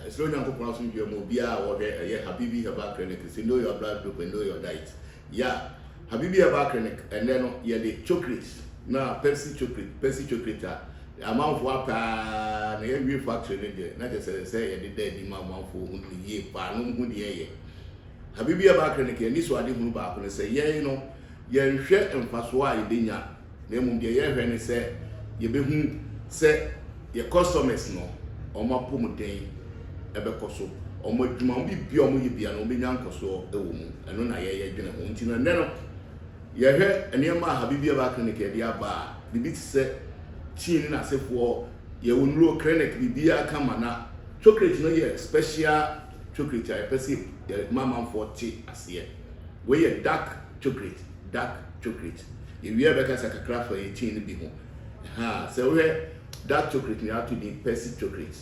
slow down pronounce your mobia or Habibi Herbal Clinic. Say know your blood group and know your diet. Yeah, Habibi Herbal Clinic, and then the chocolates. Now Pesi chocolate. Amount for pa na every factory there. Not just say the dead amount for ye pa no hu de ye. Habibi Herbal Clinic and this one dey hu ba ko say ye no ye nhwe mfaso a ye benya. Na emu de ye hwe ne say ye be hu say your customers no omo pomuden ebekoso omo adwuma bi bia omo ye bia no omo nya nkoso ewo mu eno na ye dwene ho nti no no ye hwe enema Habibi Herbal Clinic e dia ba bibi ti se teen na sefo ye wonro clinic bibia kama na chocolate no ye special chocolate I Pesi mama 40 ase we ye dark chocolate ye we be ka sakakra for 18 bi ho ha se we dark chocolate ni atu di Pesi chocolate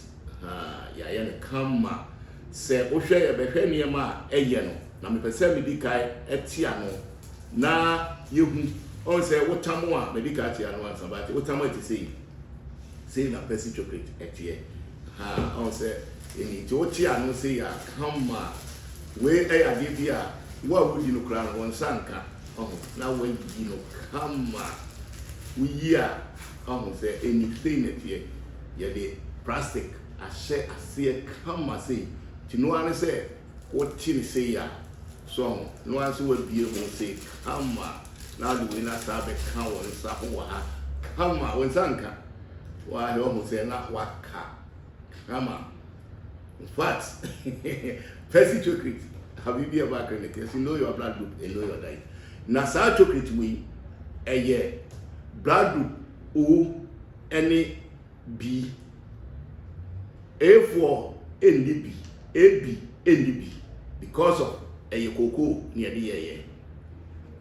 ya ye ne kama se wo hwe ye be hwe niema eye no na me pese me di kai etia no na yehu on say what time one medical tia no answer but what time it say na Pesi chocolate etie on say any to tia no say ya kama we ade bia wa wudi no kra no sanka na we di no kama we ya say anything etie ye de plastic a share ase kama say ti no an say what tin say ya so no an say we bi ho say kama now the winner sabe kan won sa ho wa kama won sanka wa he o say na waka kama in fact Pesi chocolate Habibi Herbal Clinic you know your blood group and know your diet na sa chocolate we blood group O any B A for NDB AB NDB because of cocoa near the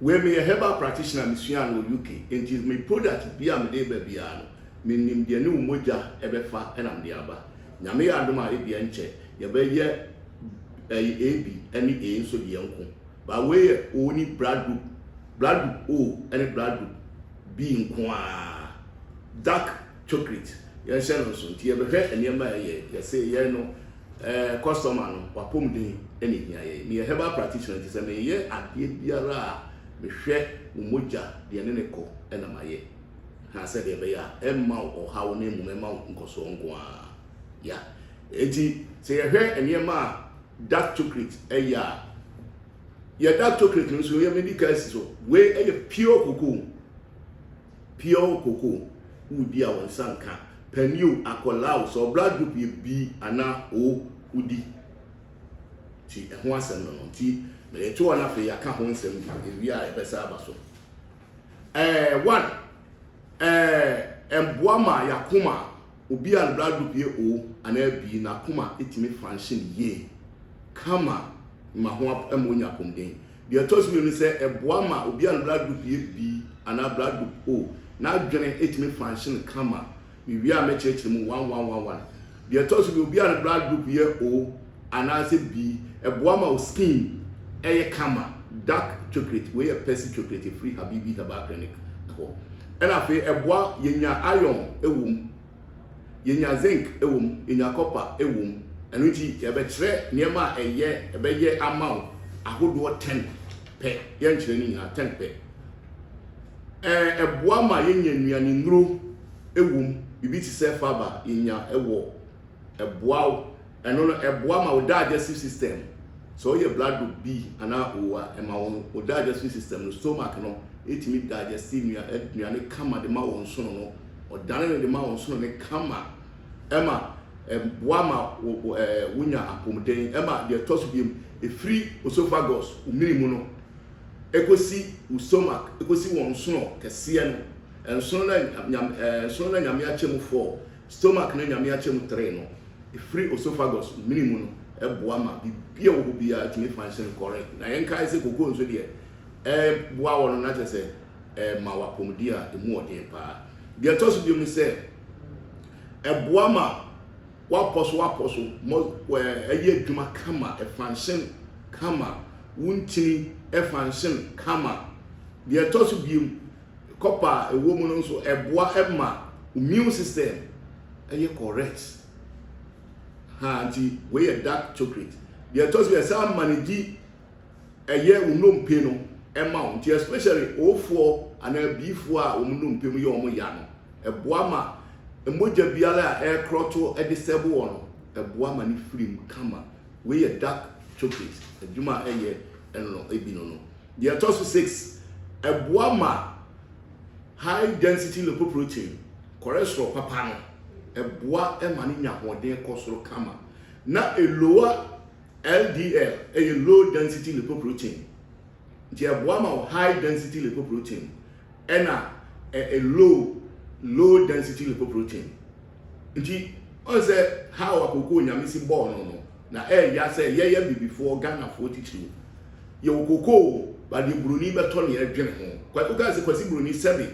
we me a herbal practitioner Michigan or UK and is my product be am dey baby ano me nim de ne umoja ebefa enam de aba nyame adoma e bia nche ye be ye AB any A so de yanko ba we only blood group O any blood group B nko dark chocolate ye share no so ti ye be hwe enema ye say ye no customer no wapom den eni hia ye me a herbal practitioner ti say me ye ade biara me hwe umoja de ne ko ena maye ha se de be ya emma o hawo ne mu emma nkoso nko ya eti se ye hwe enema dark chocolate ya dark chocolate no so ye medical so we pure cocoa udi a won sanka peniu akolau so blood group ye B ana O udi ti ho asem no ti me to na fe ya ka ho nsem bi wi a e besa aba so one emboama yakoma obi an blood group ye O ana B na kuma etimi function ye kama ma ho amonya pomden de to so me say emboama obi an blood group ye B ana blood group O na dwene etimi function kama we are mecheche mu 1111 de to so obi an blood group ye O ana se B emboama o skin kama dark chocolate we a Pesi chocolate free Habibi Herbal Clinic ho and afi eboa yenya iron ewum yenya zinc ewum yenya copper ewum enu ti ye be kire niema ye amount ahodo 10 pe ye nkire ni nya 10 pe eboa ma yenya nuane nuro ewum bibi ti se faba yenya ewo eboa eno no eboa ma o digestive system so your blood group B ana O ema o digestive system no stomach no etimi digestive nuane kama de ma won so no o dane de ma won so no ne kama ema boa ma wunya apomden ema de toso biem e free esophagus umirimu no ekosi stomach ekosi won so no kese no enso na nyame achemu 4 stomach na nyame achemu 3 no e free esophagus umirimu no eboa ma bibia wo bia timi function correct na yen kai se koko nso de boa wo no na tese ma wapomdia emu odin pa de toso bi mu se eboa ma waposo mo eye dwuma kama function kama wuntini function kama de toso bi copper ewo mu no nso eboa ema immune system eye correct Hanti we a dark chocolate. The toss we some manage a year unum pino amount, especially 04 and a B4 unum pimo yano. A boama, a moja biala air crotto at the sebo one, a boama ni film kama. We a dark chocolate, a juma a year and no ebino. The toss 6 a boama high density lipoprotein, cholesterol papano. A bois and manina one day costro kama. Now a lower LDL, a low density lipoprotein. The bois high density lipoprotein. And a low density lipoprotein. Nti on say how akoko nyamisi born no. Na ya say ye before Ghana 42. Yo koko but the bruni beton ye dwene ho. Kwa kuka se kwasi bruni 7.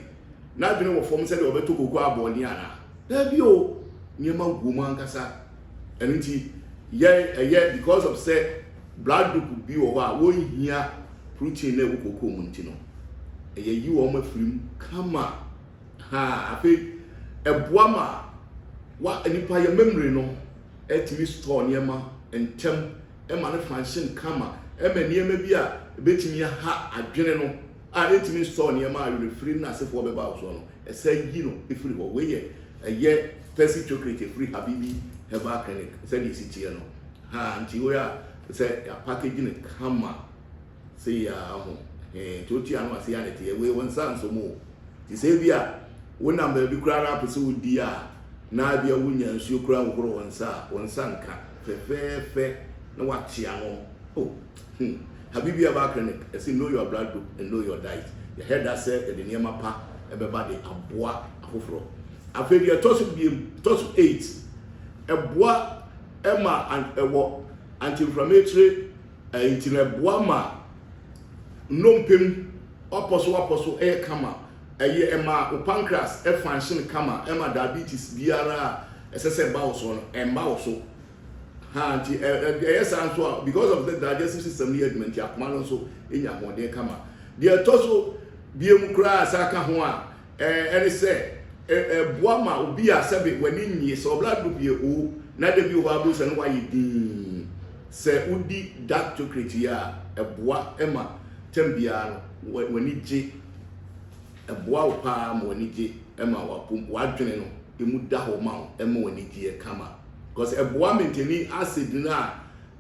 Na dwene wo form say de obeto koko aboni ana. Dabi o nyema gumu ankasa enunti ye because of say blood group bi over wo hia protein na wokoko mu nti no ye yi wo ma firim kama ha afi eboama wa enipa ye memory no etimi store nyema entem e ma ne function kama e ma nyema bi a betimi ha adwene no a etimi store nyema a refree na sefo be ba so no e say yi no efiri wo we ye Pesi chocolate free Habibi herbal clinic. Said this here no. Ha anti we are say packaging it kama. Say ya ho. Toti anu ase ya nete we won san so mo. Ti say bia wo number bi kura na pese wo di a na bia wo nya nsuo kura wo koro won sa nka. Fe na wa tia no. Oh. Habibi herbal clinic. I say know your blood group and know your diet. You heard that said the niema pa everybody aboa afoforo. After the toss 8, a bois emma and a walk anti-inflammatory into a boama numpim apostle air kama a year emma pancreas a function kama emma diabetes biara SSA bowson and bowso hanti yes answer because of the digestive system element yakman also in your one day kama the tosso biemukra saka hoa and say boama obi a sebe wani nyi so blood group ye o na de bi o ba bo se no wa ye din se udi dark chocolate ya boa ema tambia no wani je boa o pa ma wani je ema wa pum wa dwene no emu da ho ma ema wani je kama because boa maintain acid na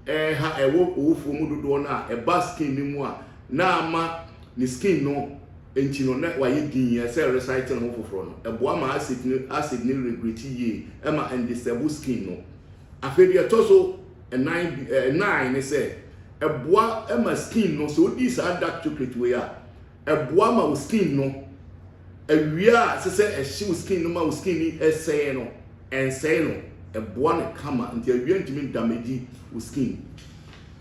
ha ewo ofu mu dodo na ba skin ni mu a na ama ni skin no enti no na wa ye din ya say recite no foforo no eboa ma acid ni regret ye e ma and disable skin no afedi etoso 9 ne say eboa e ma skin no so di sa dark chocolate we ya eboa ma skin no awia se say e shi skin no ma skin ni e say no en say no eboa ne kama nti awia ntimi damage skin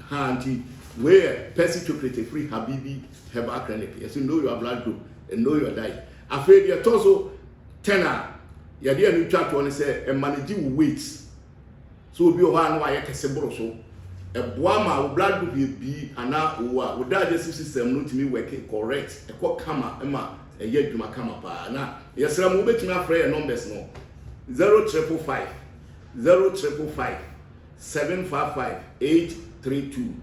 ha nti where Pesi chocolate free Habibi herbal clinic. Yes, you know your blood group and know your diet. Afraid your torso tenor. You dear new chat one say and manage weights. So be one why you can so a boama blood group be and now with digestive system not to me working correct. A quack kama emma a year to my kama pa na yes I'm moving to my friend numbers no 0555 755 832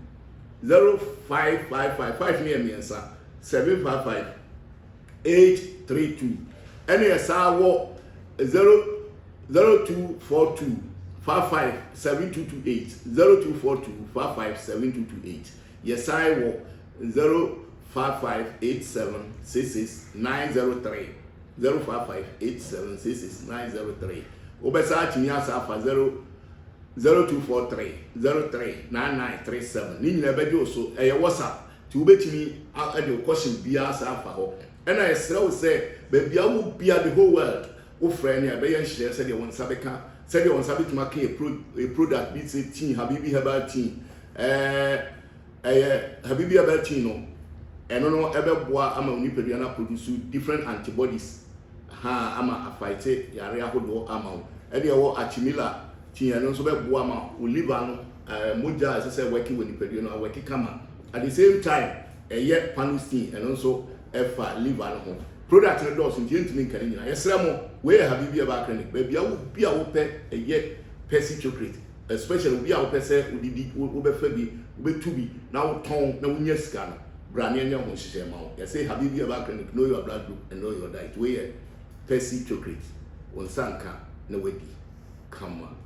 0555 near me answer 755 832 any asawo 0242 55 7228 0242 55 7228 yes I will 0558766 0558766 obesa chinya safa 0243 039937 ni nyina bedi oso eye WhatsApp ti obetimi ade question bia safa ho ena esra wo say be bia wo bia the whole world wo friend ya be yan share say de won sabeka say de won sabeti make a product be say teen Habibi herbal teen Habibi herbal teen no eno no ebe boa ama onipadua na produce different antibodies ha ama afight yare ahodo ama ene wo achimila tia no so be boa ma o liver no moja as say working with the no working kama at the same time panostin and also efa liver no product no do so ntimi kan nyina yesra mo we Habibi herbal clinic ba bia wo pe Pesi chocolate especially we are person udidi ubefa bi ubetu bi na uton na unya sika no brane anya ho hyehyɛ ma wo. You say Habibi Herbal Clinic, know your blood group and know your diet. We Pesi chocolate. Wonsanka na wedi. Come on.